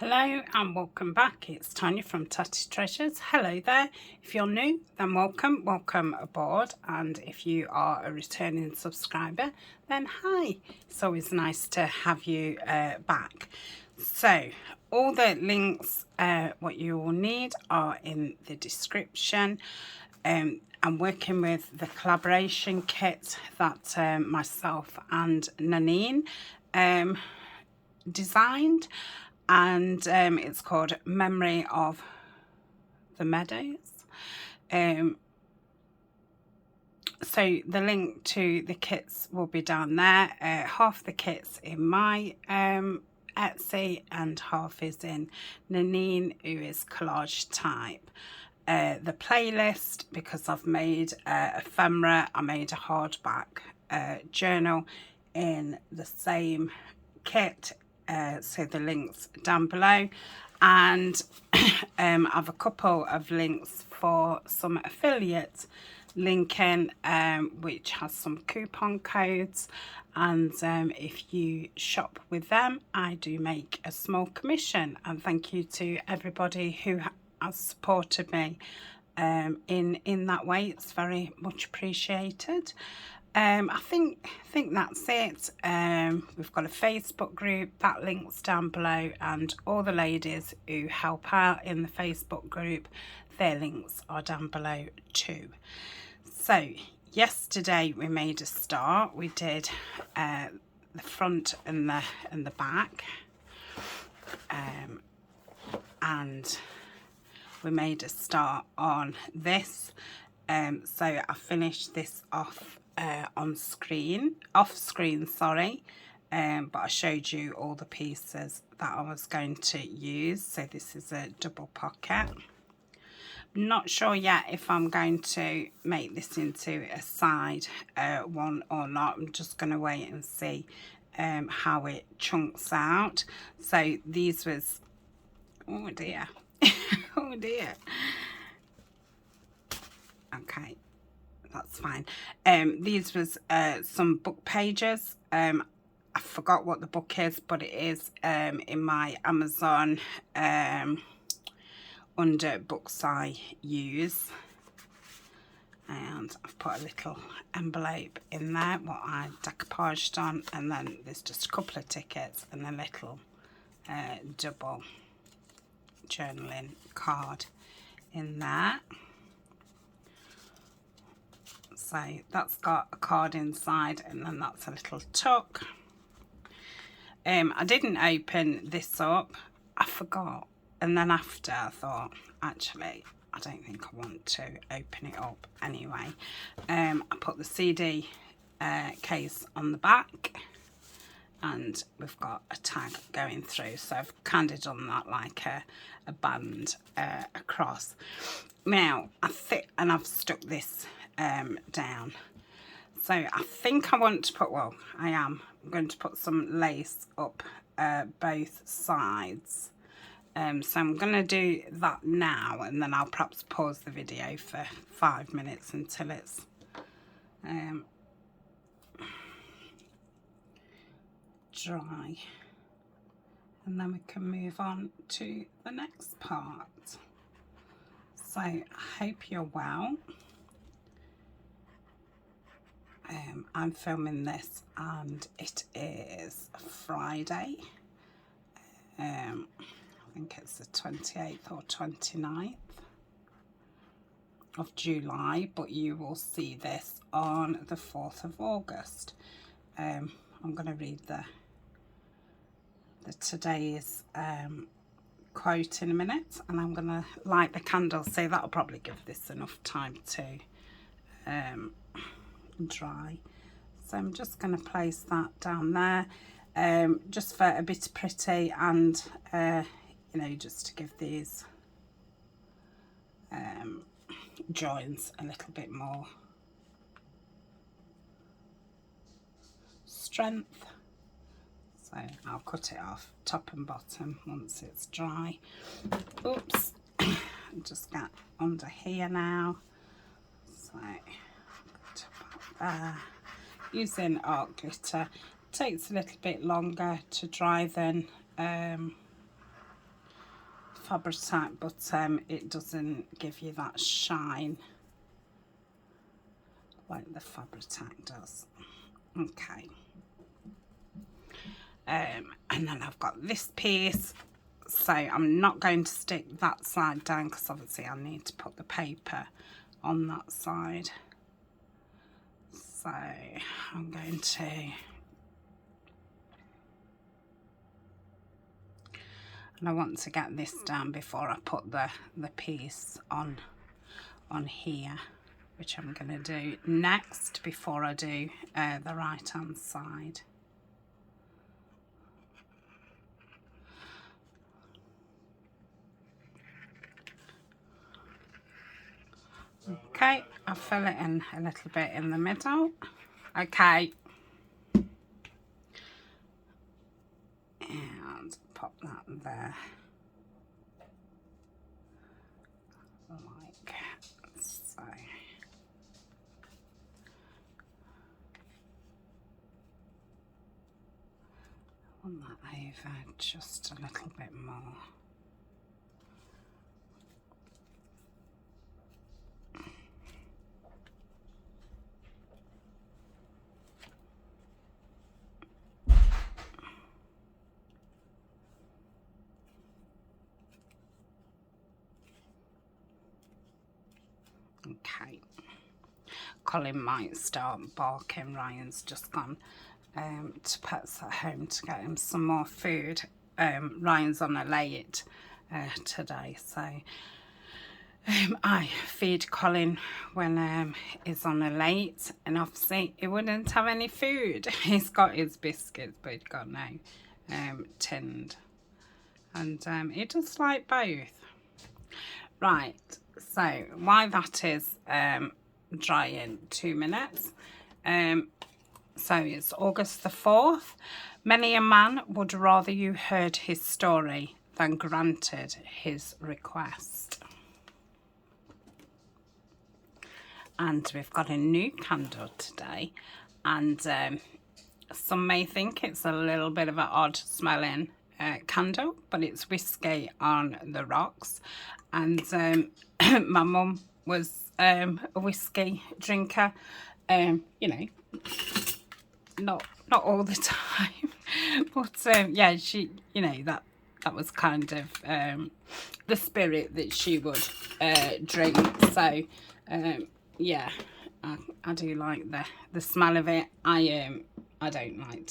Hello and welcome back. It's Tanya from Tatty Treasures. Hello there. If you're new, then welcome aboard. And if you are a returning subscriber, then hi. It's always nice to have you back. So all the links, what you will need are in the description. I'm working with the collaboration kit that myself and Nanine designed, and it's called Memory of the Meadows. So the link to the kits will be down there. Half the kit's in my Etsy and half is in Nanine, who is collage type. The playlist, because I've made ephemera, I made a hardback journal in the same kit, so the links down below, and I've a couple of links for some affiliate linking, which has some coupon codes, and if you shop with them, I do make a small commission. And thank you to everybody who has supported me in that way. It's very much appreciated. I think that's it. We've got a Facebook group, that link's down below, and all the ladies who help out in the Facebook group, their links are down below too. So yesterday we made a start. We did the front and the back, and we made a start on this. So I finished this off off screen, sorry, but I showed you all the pieces that I was going to use. So this is a double pocket. I'm not sure yet if I'm going to make this into a side one or not. I'm just going to wait and see how it chunks out. So these was, oh dear, oh dear. Okay, that's fine. These was some book pages. I forgot what the book is, but it is in my Amazon under books I use, and I've put a little envelope in there what I decoupaged on, and then there's just a couple of tickets and a little double journaling card in there. So that's got a card inside, and then that's a little tuck. I didn't open this up, I forgot, and then after I thought, actually I don't think I want to open it up anyway. I put the CD case on the back, and we've got a tag going through, so I've kind of done that like a band across. Now and I've stuck this down. So I think I want to put, well, I'm going to put some lace up both sides. So I'm going to do that now, and then I'll perhaps pause the video for 5 minutes until it's dry, and then we can move on to the next part. So I hope you're well. I'm filming this and it is Friday. I think it's the 28th or 29th of July, but you will see this on the 4th of August. I'm going to read the today's quote in a minute, and I'm going to light the candle, so that'll probably give this enough time to dry. So I'm just going to place that down there, just for a bit of pretty, and you know, just to give these joins a little bit more strength. So I'll cut it off top and bottom once it's dry. Oops, just get under here now. So put it back there. Using art glitter takes a little bit longer to dry than Fabri-Tac, but it doesn't give you that shine like the Fabri-Tac does. Okay. And then I've got this piece, so I'm not going to stick that side down because obviously I need to put the paper on that side. So I'm going to, and I want to get this down before I put the piece on here, which I'm going to do next before I do the right hand side. Okay, I'll fill it in a little bit in the middle. Okay. And pop that there. Like so. I want that over just a little bit more. Okay, Colin might start barking. Ryan's just gone to Pets at Home to get him some more food. Ryan's on a late today, so I feed Colin when he's on a late, and obviously he wouldn't have any food. He's got his biscuits, but he's got no tinned, and he does like both. Right, so while that is drying 2 minutes, so it's August the 4th. Many a man would rather you heard his story than granted his request. And we've got a new candle today, and some may think it's a little bit of an odd smelling candle, but it's Whiskey on the Rocks. And my mum was a whiskey drinker, you know, not all the time, but yeah, she, you know, that was kind of the spirit that she would drink. So yeah, I do like the smell of it. I don't like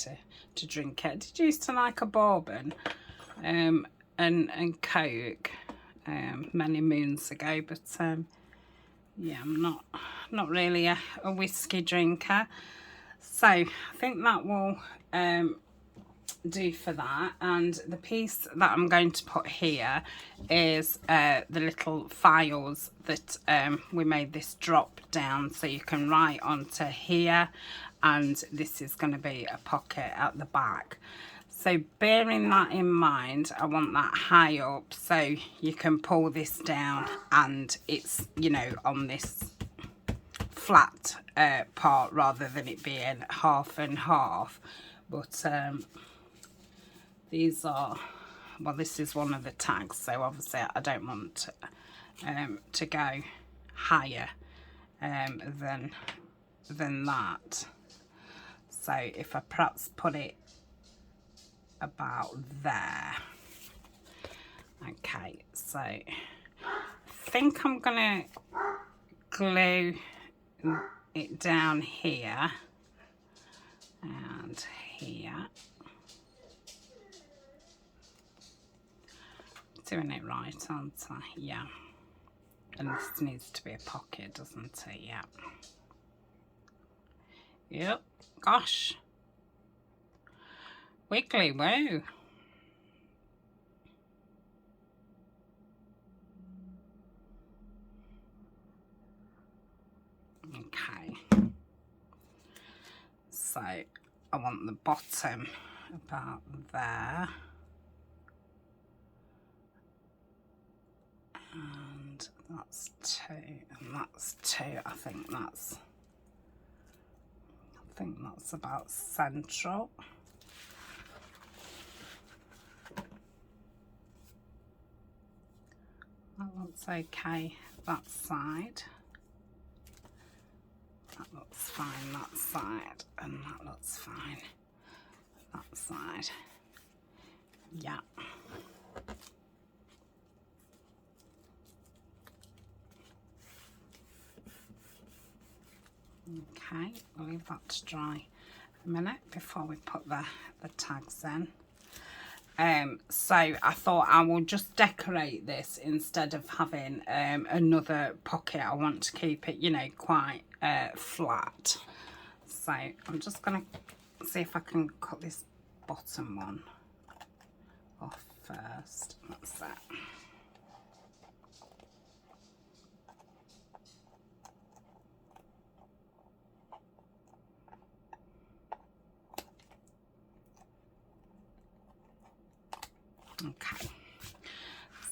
to drink it. I did used to like a bourbon and Coke many moons ago, but yeah, I'm not really a whiskey drinker. So I think that will do for that. And the piece that I'm going to put here is the little files that we made this drop down, so you can write onto here, and this is going to be a pocket at the back. So bearing that in mind, I want that high up so you can pull this down and it's, you know, on this flat part rather than it being half and half. But these are, well, this is one of the tags, so obviously I don't want to go higher than that. So if I perhaps put it about there. Okay, so I think I'm gonna glue it down here and here. Doing it right, aren't I? Yeah. And this needs to be a pocket, doesn't it? Yeah. Yep. Gosh. Wiggly, woo. Okay. So I want the bottom about there. And that's 2, and that's 2. I think that's about central. That looks okay, that side. That looks fine, that side, and that looks fine, that side. Yeah. Okay, we'll leave that to dry a minute before we put the tags in. So I thought I will just decorate this instead of having another pocket. I want to keep it, you know, quite flat. So I'm just going to see if I can cut this bottom one off first. That's it. Okay,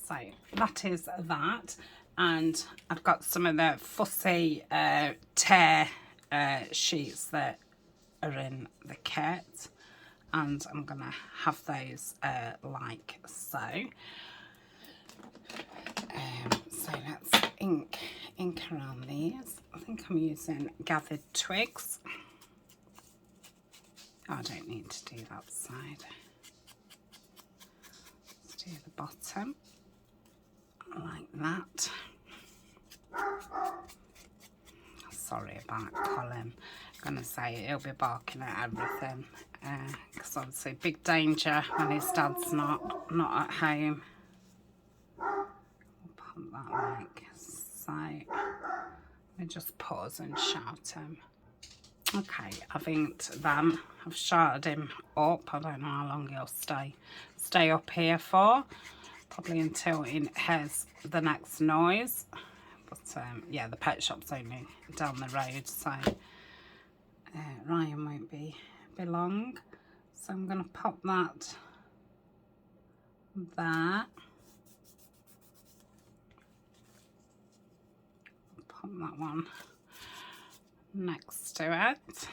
so that is that, and I've got some of the fussy tear sheets that are in the kit, and I'm gonna have those like so. So let's ink around these. I think I'm using gathered twigs. Oh, I don't need to do that side. Do the bottom like that. Sorry about Colin. I'm gonna say he'll be barking at everything because obviously big danger when his dad's not at home. We'll put that like so. We just pause and shout him. Okay, I've inked them. I've shouted him up. I don't know how long he'll stay up here for. Probably until he hears the next noise. But yeah, the pet shop's only down the road, so Ryan won't be long. So I'm going to pop that there. Pop that one next to it.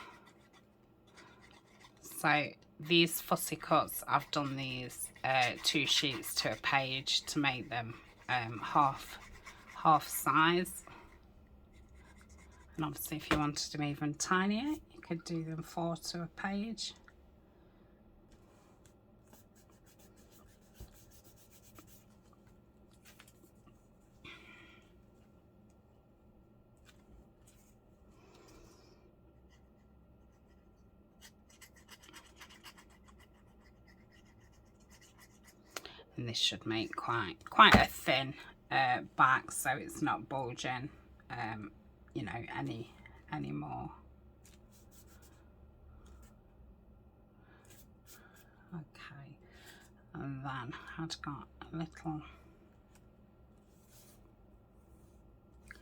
So these fussy cuts, I've done these 2 sheets to a page to make them half size. And obviously if you wanted them even tinier, you could do them 4 to a page. And this should make quite a thin back, so it's not bulging, you know, any more. Okay, and then I've got a little. I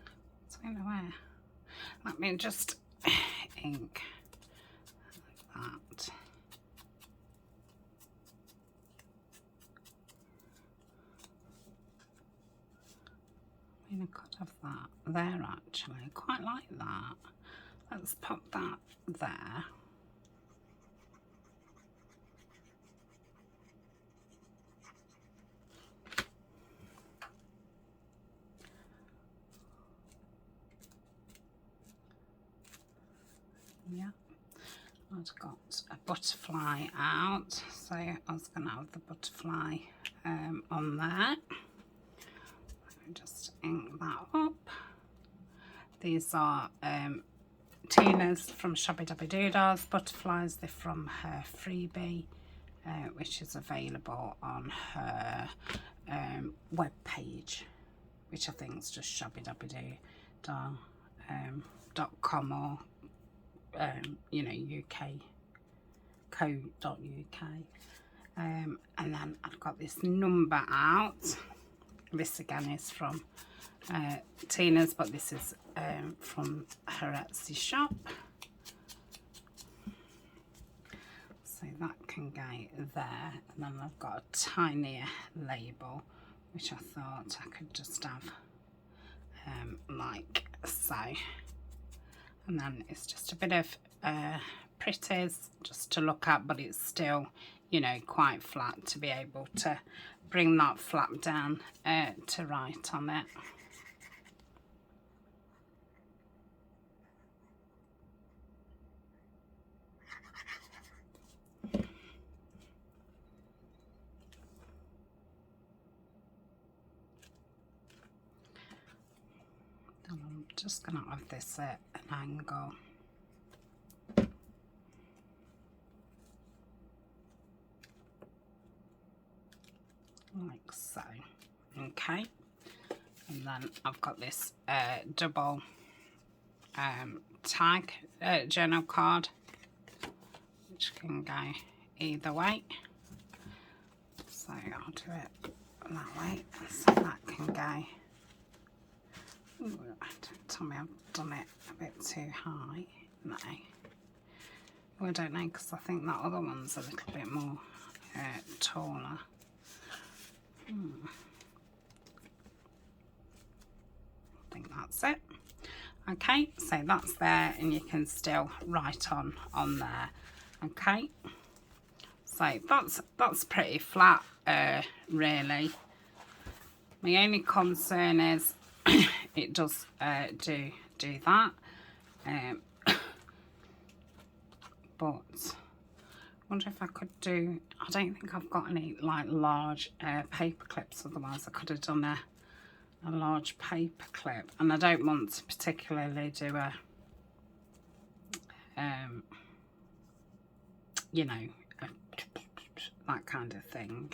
don't know where. Let me just ink like that. I mean, I could have that there actually. I quite like that. Let's pop that there. Yeah, I've got a butterfly out, so I was going to have the butterfly on there. Just ink that up. These are Tina's from Shabby Dabby Doodahs butterflies. They're from her freebie, which is available on her web page, which I think is just shabbydabbydoodah.com or you know, uk.co.uk. And then I've got this number out. This again is from Tina's, but this is from her Etsy shop. So that can go there. And then I've got a tinier label, which I thought I could just have like so. And then it's just a bit of pretties just to look at, but it's still you know, quite flat to be able to bring that flap down to write on it. And I'm just going to have this at an angle. Like so. Okay, and then I've got this double tag journal card, which can go either way. So I'll do it that way, so that can go. Ooh, don't tell me I've done it a bit too high. No, well, I don't know, because I think that other one's a little bit more taller. I think that's it. Okay, so that's there, and you can still write on there. Okay, so that's pretty flat, really. My only concern is it does do that, but I wonder if I could do, I don't think I've got any like large paper clips, otherwise I could have done a large paper clip, and I don't want to particularly do a you know, that kind of thing.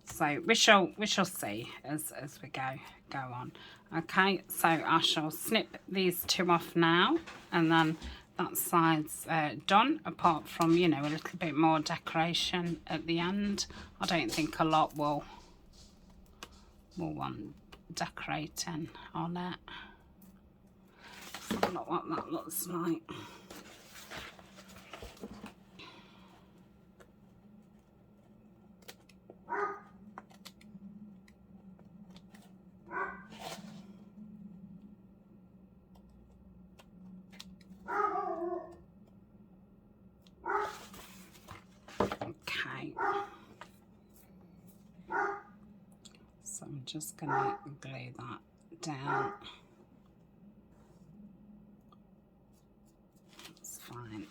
So we shall see as we go on. Okay, so I shall snip these two off now, and then that side's done, apart from, you know, a little bit more decoration at the end. I don't think a lot will want decorating on it. Let's have a look what that looks like. Okay, so I'm just going to glue that down. That's fine.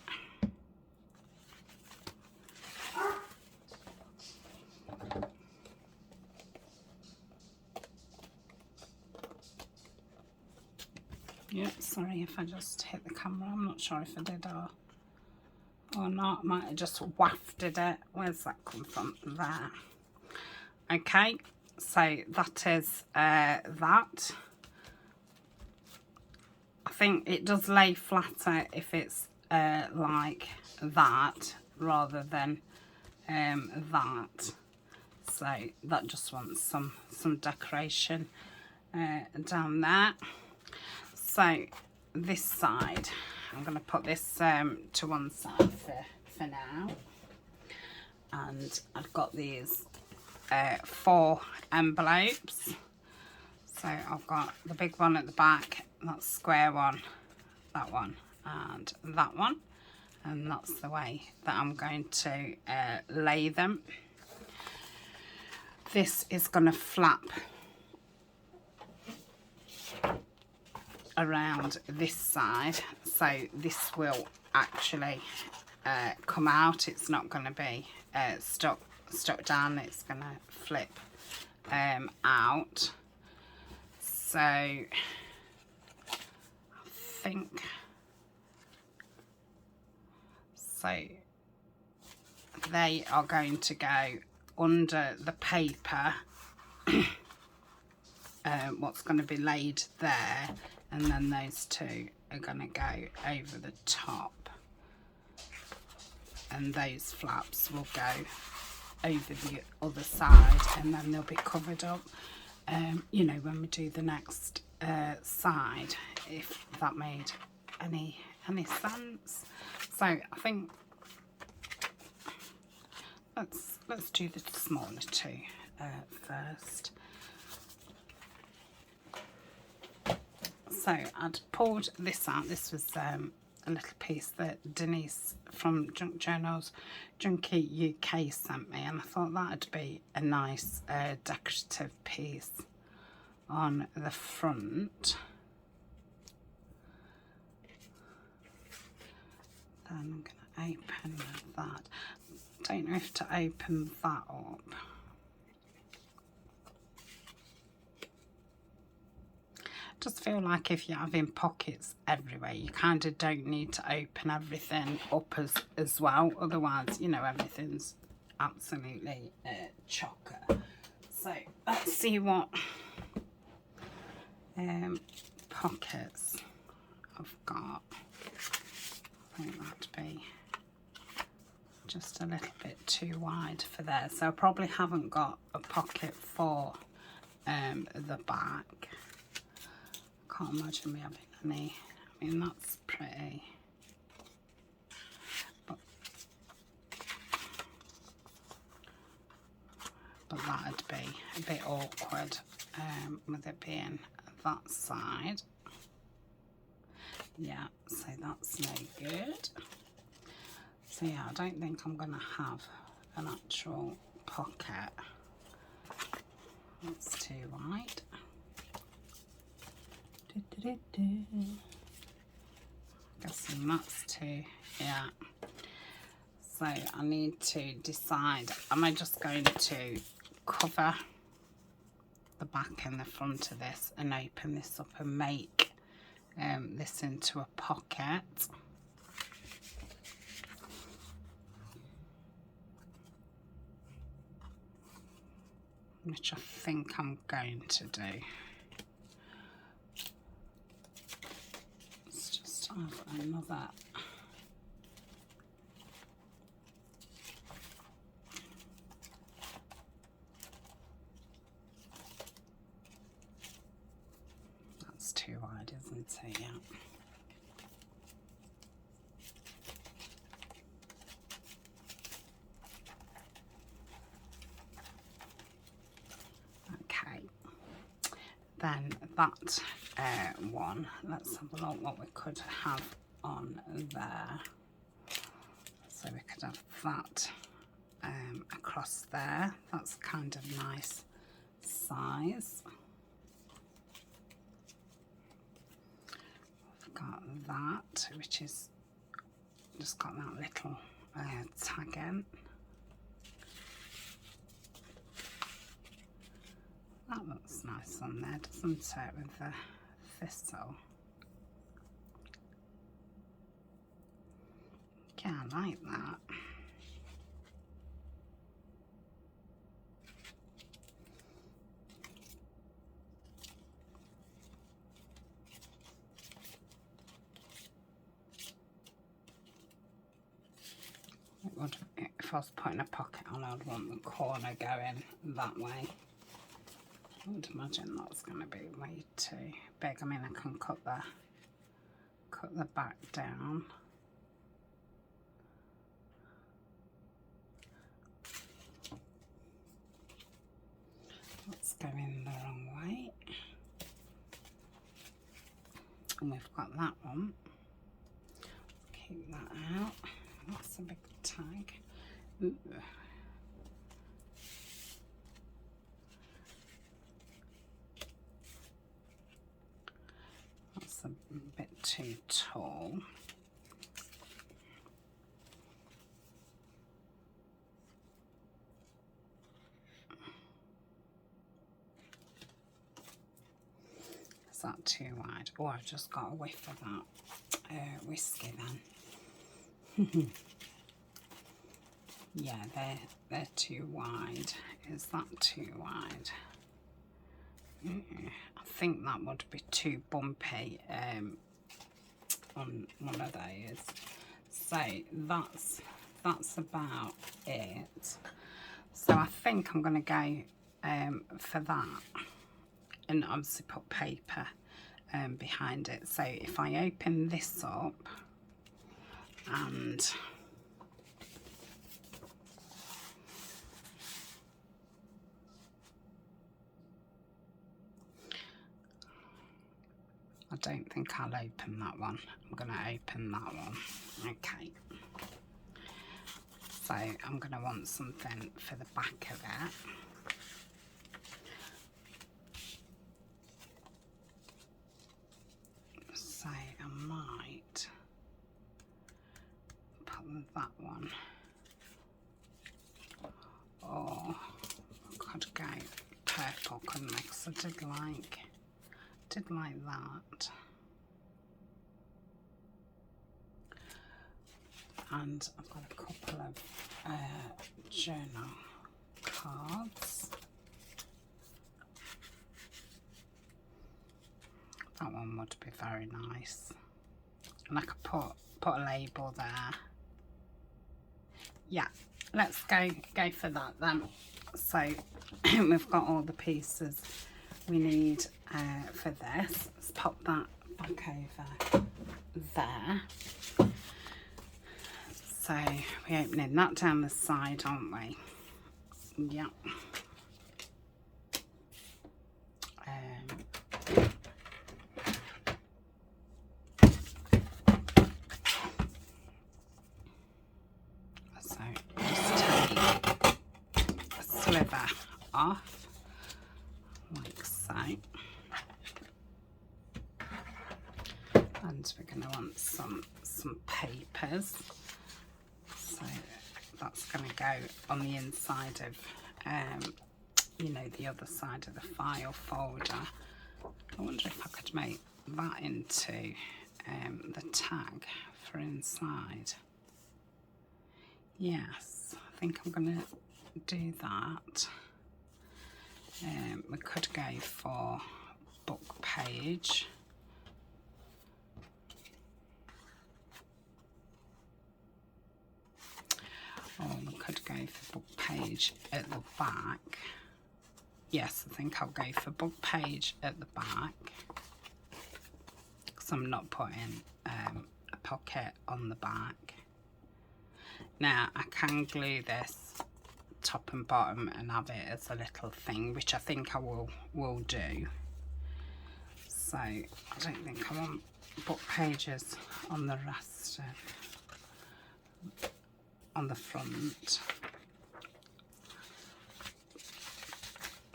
Yep, sorry if I just hit the camera. I'm not sure if I did or not. I might have just wafted it. Where's that come from? There. Okay, so that is that. I think it does lay flatter if it's like that rather than that. So that just wants some decoration down there. So this side, I'm going to put this to one side for now. And I've got these 4 envelopes. So I've got the big one at the back, that's square one, that one, and that one. And that's the way that I'm going to lay them. This is going to flap around this side, so this will actually come out. It's not going to be stuck down. It's going to flip out. So I think so. They are going to go under the paper. What's going to be laid there, and then those two are going to go over the top, and those flaps will go over the other side, and then they'll be covered up, you know, when we do the next side, if that made any sense. So I think let's do the smaller two first. So I'd pulled this out. This was a little piece that Denise from Junk Journals Junkie UK sent me, and I thought that'd be a nice decorative piece on the front. Then I'm going to open that. Don't know if to open that up. Just feel like if you're having pockets everywhere, you kind of don't need to open everything up as well. Otherwise, you know, everything's absolutely chocker. So let's see what pockets I've got. I think that'd be just a little bit too wide for there. So I probably haven't got a pocket for the back. Can't imagine me having any. I mean, that's pretty, but that'd be a bit awkward with it being that side. Yeah, so that's no good. So yeah, I don't think I'm gonna have an actual pocket. That's too wide. Guessing that's too, yeah. So I need to decide, am I just going to cover the back and the front of this and open this up and make this into a pocket? Which I think I'm going to do. Have another that's too wide, isn't it? Yeah. Okay, then that one, let's have a look what we could have on there. So we could have that across there. That's kind of nice size. We've got that, which is just got that little tag in. That looks nice on there, doesn't it, with the thistle? Yeah, I like that. It would, if I was putting a pocket on, I'd want the corner going that way. I would imagine that's going to be way too big. I mean, I can cut the back down. That's going the wrong way. And we've got that one. Keep that out. That's a big tag. Ooh. That's a bit too tall. Is that too wide? Oh, I've just got a whiff of that whiskey then. Yeah, they're too wide. Is that too wide? I think that would be too bumpy on one of those. So that's about it. So I think I'm going to go for that, and obviously put paper behind it. So if I open this up and I don't think I'll open that one. I'm going to open that one. Okay. So I'm going to want something for the back of it. So I might put that one, or I could go purple, couldn't I? Because I did like that. And I've got a couple of journal cards. That one would be very nice, and I could put a label there. Yeah, let's go for that then. So we've got all the pieces we need for this. Let's pop that back over there. So we're opening that down the side, aren't we? Yeah. So just take a sliver off, like so. And we're going to want some papers. So that's going to go on the inside of, you know, the other side of the file folder. I wonder if I could make that into the tag for inside. Yes, I think I'm going to do that. We could go for book page. Or we could go for book page at the back. Yes, I think I'll go for book page at the back, because I'm not putting a pocket on the back. Now I can glue this top and bottom and have it as a little thing, which I think I will do. So I don't think I want book pages on the rest of, on the front.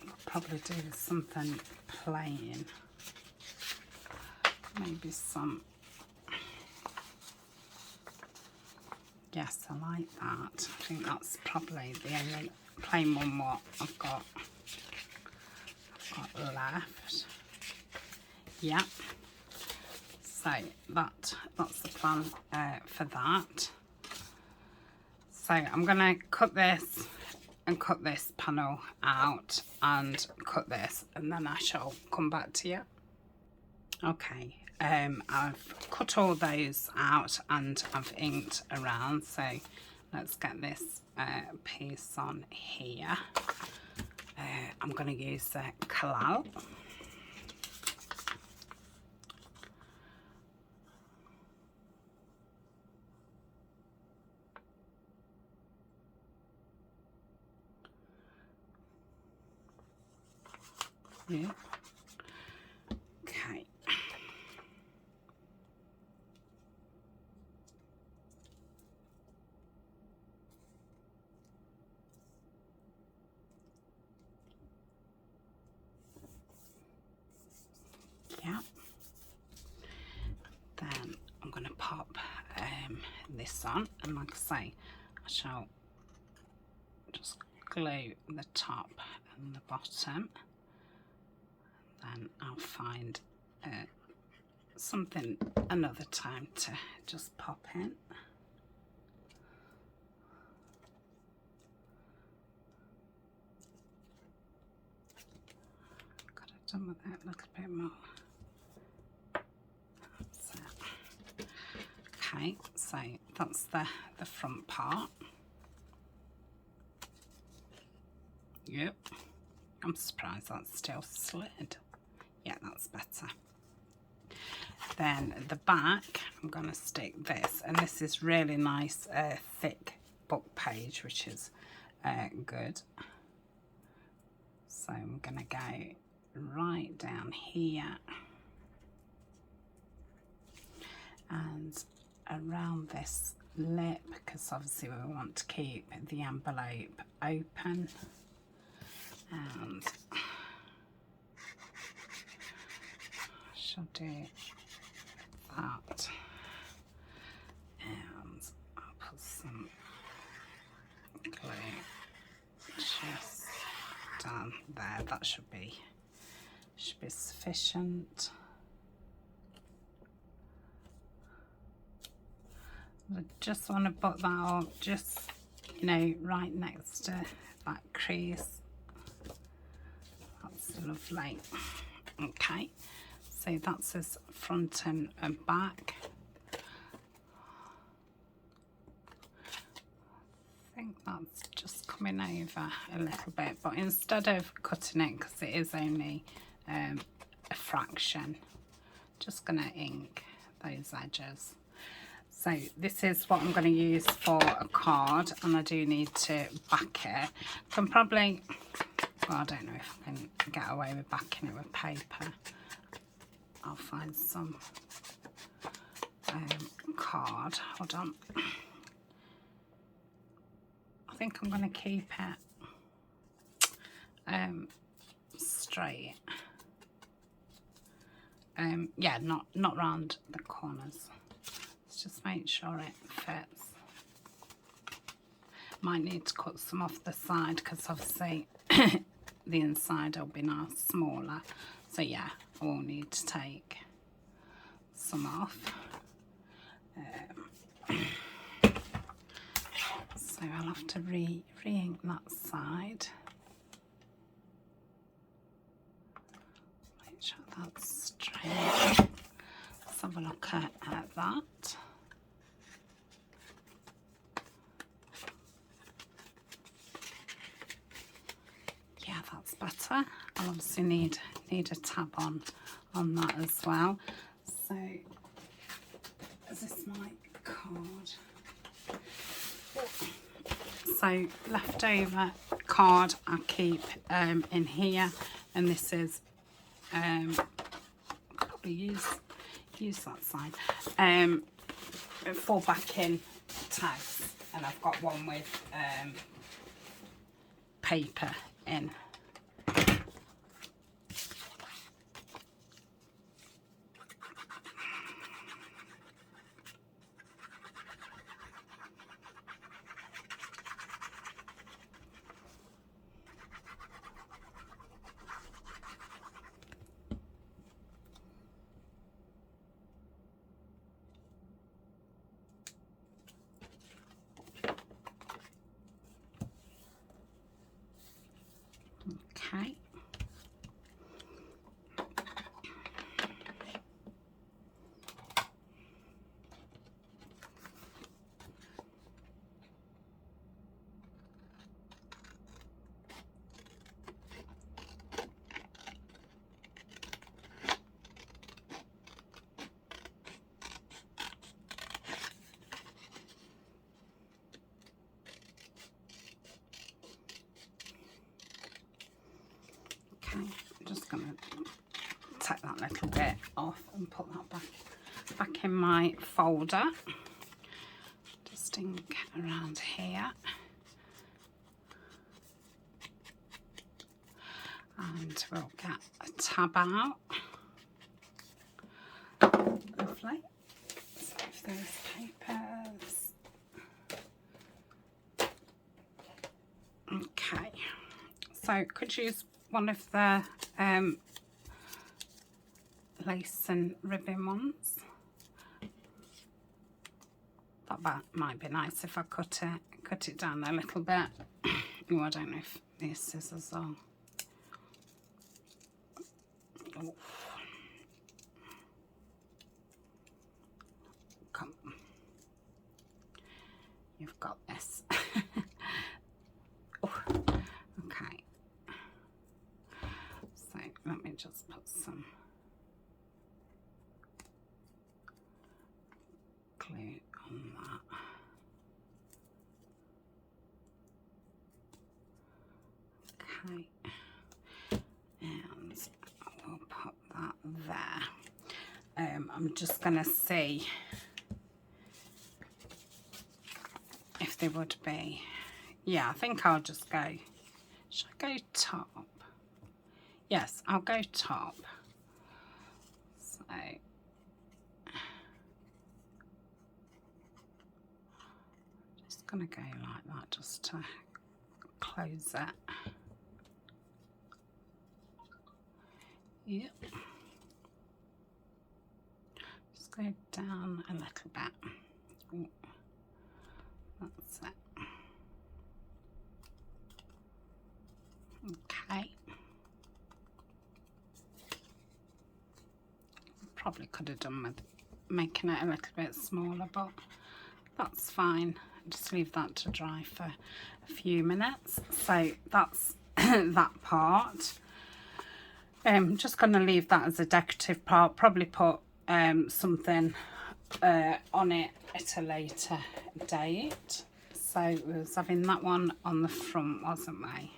I'll probably do something plain, maybe some. Yes, I like that. I think that's probably the only plain one what I've got left. Yeah. So that's the plan for that. So I'm gonna cut this and cut this panel out and cut this, and then I shall come back to you. Okay. I've cut all those out and I've inked around, so let's get this piece on here. I'm going to use the Kalal. Yeah. Okay. Yeah. Then I'm going to pop this on, and like I say, I shall just glue the top and the bottom. Then I'll find something another time to just pop in. Could have done with that a little bit more. Okay, so that's the front part. Yep, I'm surprised that's still slid. Yeah, that's better. Then at the back, I'm going to stick this, and this is really nice thick book page, which is good. So I'm going to go right down here. and around this lip, because obviously we want to keep the envelope open, and I shall do that, and I'll put some glue just down there. That should be sufficient. I just want to put that up, just, you know, right next to that crease. That's lovely. Okay, so that's his front and back. I think that's just coming over a little bit, but instead of cutting it, because it is only a fraction, just gonna ink those edges. So this is what I'm going to use for a card, and I do need to back it. I can probably, well, I don't know if I can get away with backing it with paper. I'll find some card. Hold on. I think I'm going to keep it straight. Yeah, not round the corners. Just make sure it fits. Might need to cut some off the side, because obviously the inside will be now smaller. So yeah, I will need to take some off. So I'll have to re-ink that side. Make sure that's straight. Let's have a look at that. Yeah, that's better. I'll obviously need a tab on that as well. So, is this my card? So, leftover card I keep in here, and this is probably use that side for backing tags, and I've got one with paper in. Okay. I'm just going to take that little bit off and put that back in my folder. Just ink around here. And we'll get a tab out. Lovely. Save those papers. Okay. So could use one of the lace and ribbon ones. That might be nice if I cut it down a little bit. Oh, I don't know if these scissors are. Oh. Come, you've got this. Oh, okay. So let me just put some glue on that. Okay, and we'll put that I'm just going to see if there would be. Yeah, I think I'll just go. Should I go top? Yes, I'll go top. So just going to go like that just to close it. Yep. Just go down a little bit. Ooh, that's it. Okay. Probably could have done with making it a little bit smaller, but that's fine. Just leave that to dry for a few minutes. So that's that part. I'm just going to leave that as a decorative part. Probably put something on it at a later date. So we was having that one on the front, wasn't we?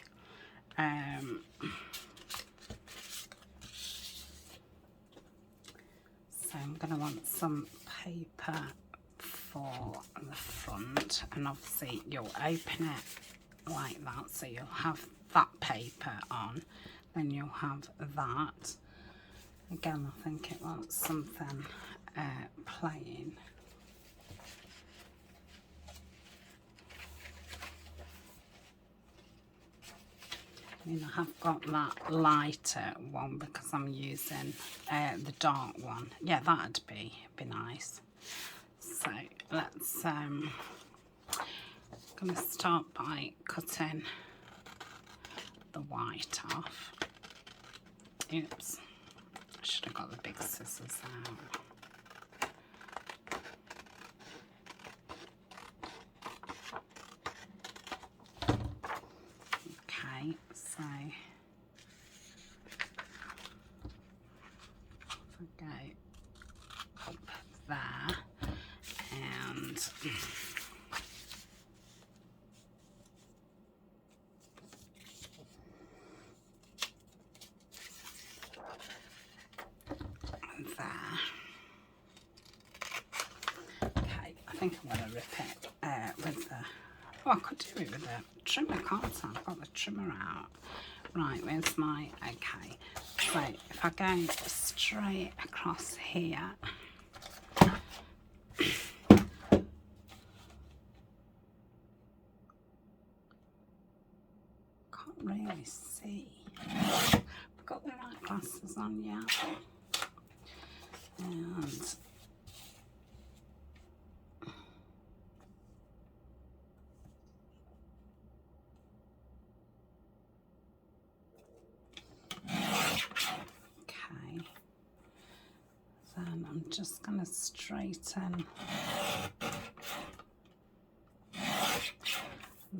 So I'm going to want some paper for the front, and obviously you'll open it like that, so you'll have that paper on, then you'll have that. Again, I think it wants something plain. I mean, I have got that lighter one because I'm using the dark one. Yeah, that'd be nice. So let's I'm gonna start by cutting the white off. Oops, I should have got the big scissors out. Okay, so if I go up there and there. Okay, I think I'm going to rip it with the. Oh, I could do it with the trimmer, can't I? I've got the trimmer out. Right, where's my. Okay, so if I go straight across here. Can't really see. I've got the right glasses on, yeah. And okay, then I'm just going to straighten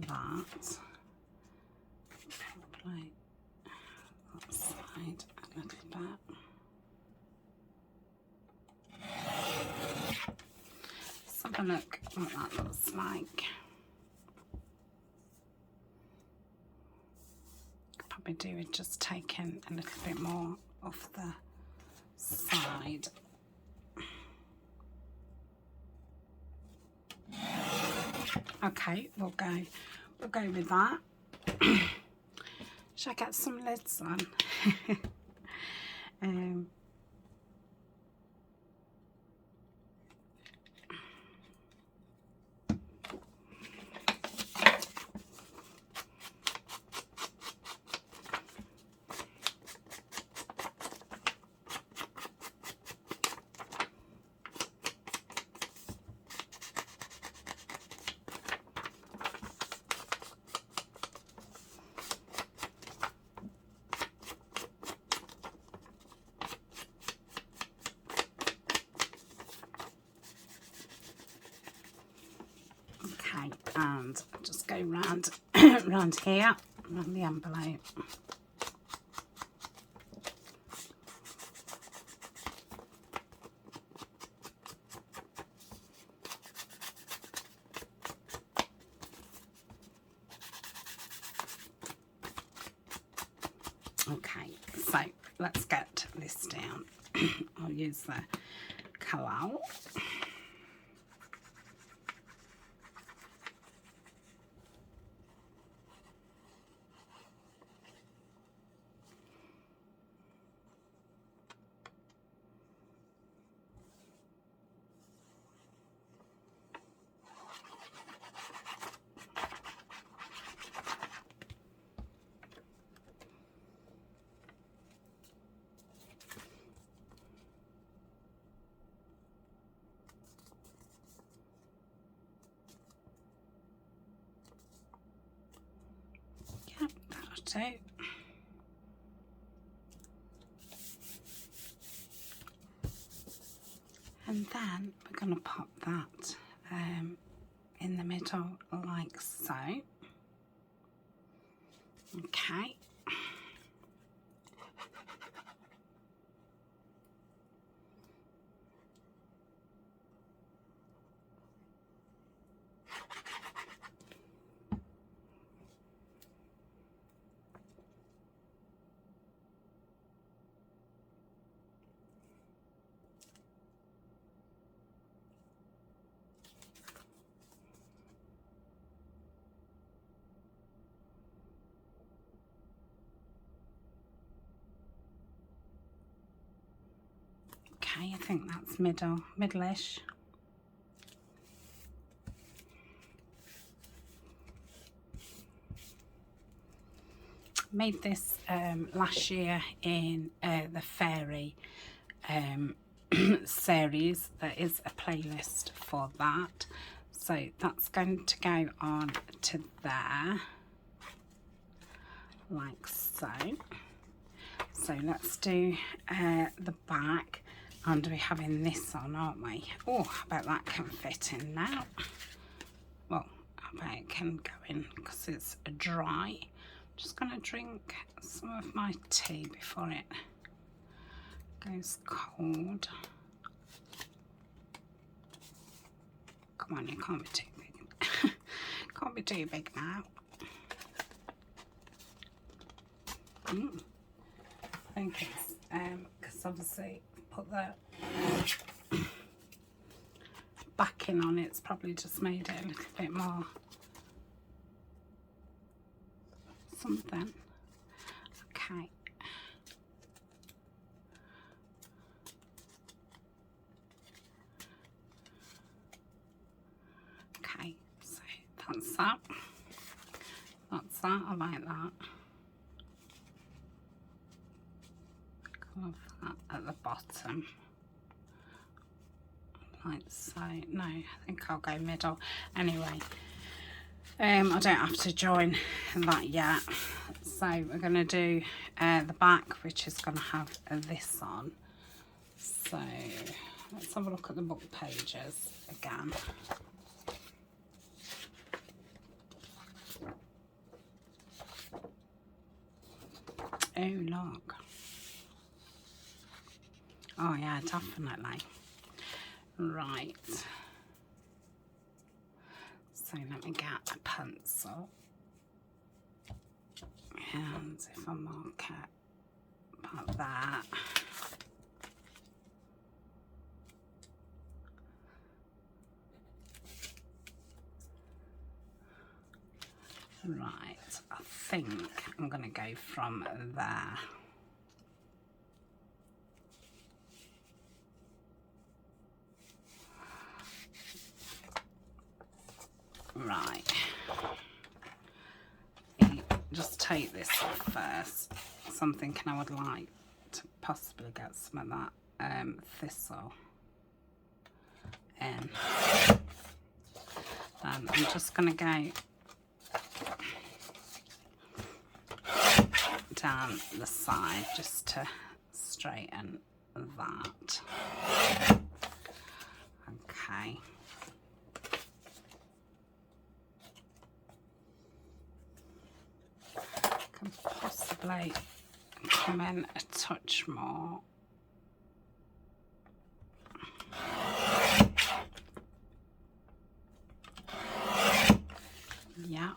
that, probably that side a little bit. Let's have a look what that looks like. Could probably do with just taking a little bit more off the side. Okay, we'll go with that. Should I get some lids on? And just go round round here, around the envelope. Okay, so let's get this down. I'll use the Kalal. Yep, that'll do. And then we're going to pop that in the middle like so. Okay. Okay, I think that's middle-ish. Made this last year in the fairy series. There is a playlist for that. So that's going to go on to there, like so. So let's do the back. And we're having this on, aren't we? Oh, I bet that can fit in now. Well, I bet it can go in because it's dry. Just going to drink some of my tea before it goes cold. Come on, you can't be too big. Can't be too big now. I think it's because obviously put the backing on, it's probably just made it a little bit more something. Okay. Okay, so that's that. That's that. I like that. Love that at the bottom. Like so. No, I think I'll go middle. Anyway, I don't have to join that yet. So we're going to do the back, which is going to have this on. So let's have a look at the book pages again. Oh, look. Oh yeah, definitely. Right. So let me get a pencil. And if I mark it about that. Right, I think I'm going to go from there. Right, just take this off first. So I'm thinking I would like to possibly get some of that thistle in. Then I'm just going to go down the side just to straighten that. Okay. Can possibly come in a touch more. Yeah.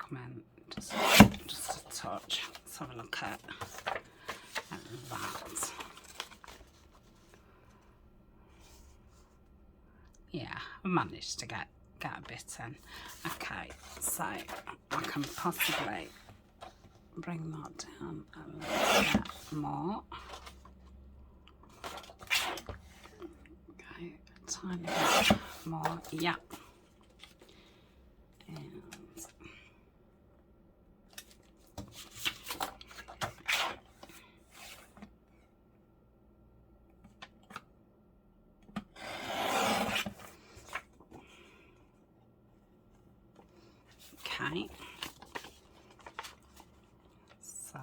come in just a touch. Let's have a look at that. Yeah, I managed to get a bit in. Okay, so I can possibly bring that down a little bit more. Okay, a tiny bit more. Yeah. And okay, so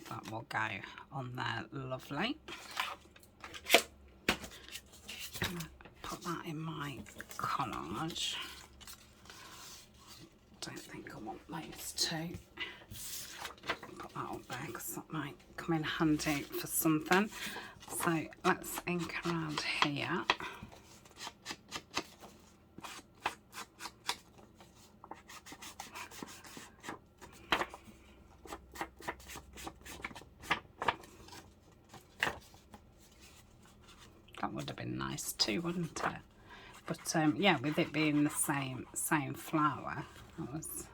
that will go on there, lovely. Put that in my collage. Don't think I want those two. Put that up there because that might come in handy for something. So let's ink around here. That would have been nice too, wouldn't it? But yeah, with it being the same flower, that was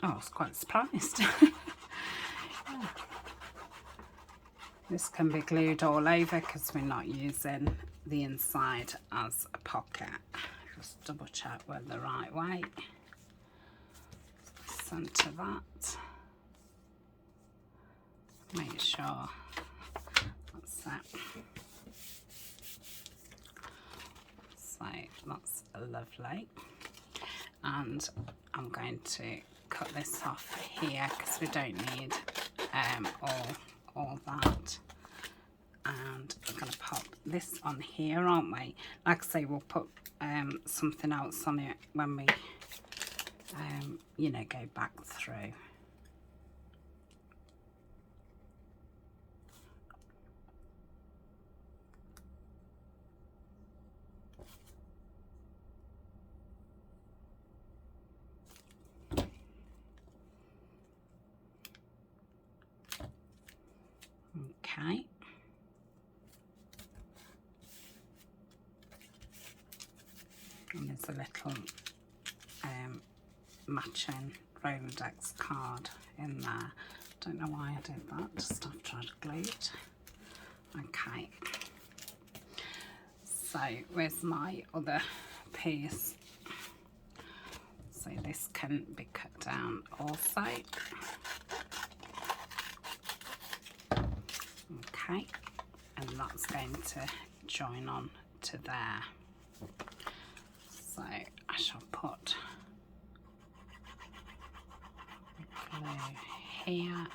I was quite surprised. Yeah. This can be glued all over because we're not using the inside as a pocket. Just double check we're the right way. Centre that. Make sure that's it. So that's lovely. And I'm going to cut this off here because we don't need all that. And we're going to pop this on here, aren't we? Like I say, we'll put something else on it when we you know, go back through. Okay. And there's a little matching Rolodex card in there. Don't know why I did that, just after I'd glued. Okay. So where's my other piece? So this can be cut down also. Okay, and that's going to join on to there. So I shall put glue here.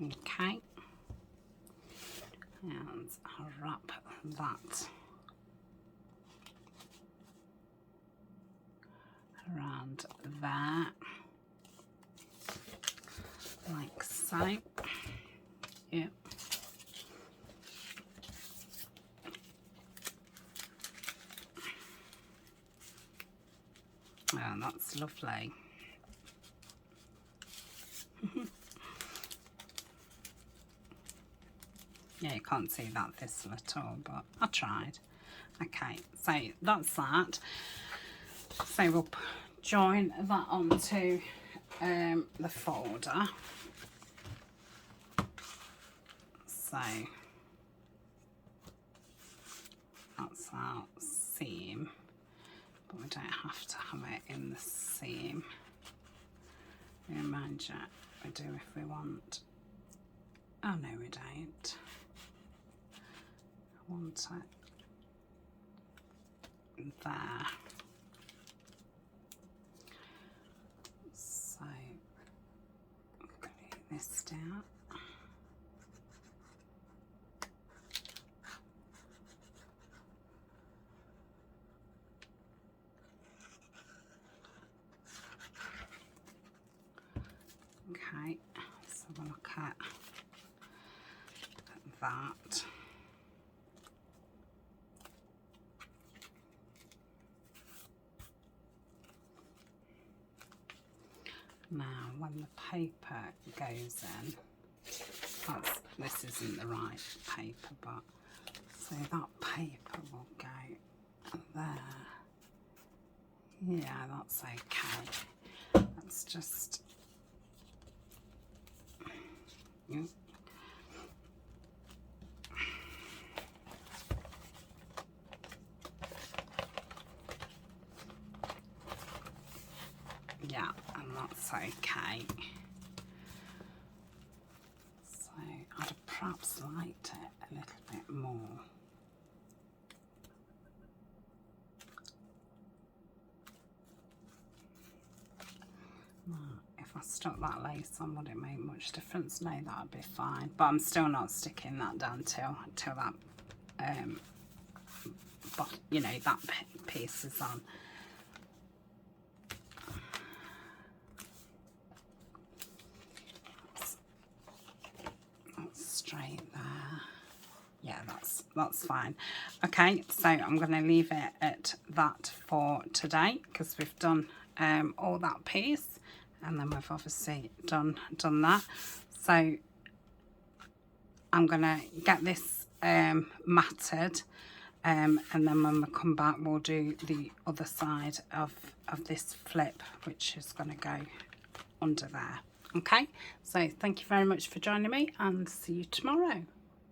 Okay, and I'll wrap that around there, like so. Yep. Oh, that's lovely. Yeah, you can't see that thistle at all, but I tried. Okay, so that's that. So we'll join that onto the folder. So that's our seam, but we don't have to have it in the seam. Mind you, we do if we want. Oh no, we don't. I want it there. So glue this down. Okay, so we'll look at that. Now, when the paper goes in, this isn't the right paper, but so that paper will go there. Yeah, that's okay. Let's just, yep. Yeah, and that's okay. So I'd perhaps liked it a little bit more. If I stuck that lace on, would it make much difference? No, that'd be fine. But I'm still not sticking that down till that, but you know, that piece is on. That's straight there. Yeah, that's fine. Okay, so I'm going to leave it at that for today because we've done all that piece, and then we've obviously done that. So I'm going to get this matted, and then when we come back we'll do the other side of this flip, which is going to go under there. Okay, so thank you very much for joining me, and see you tomorrow.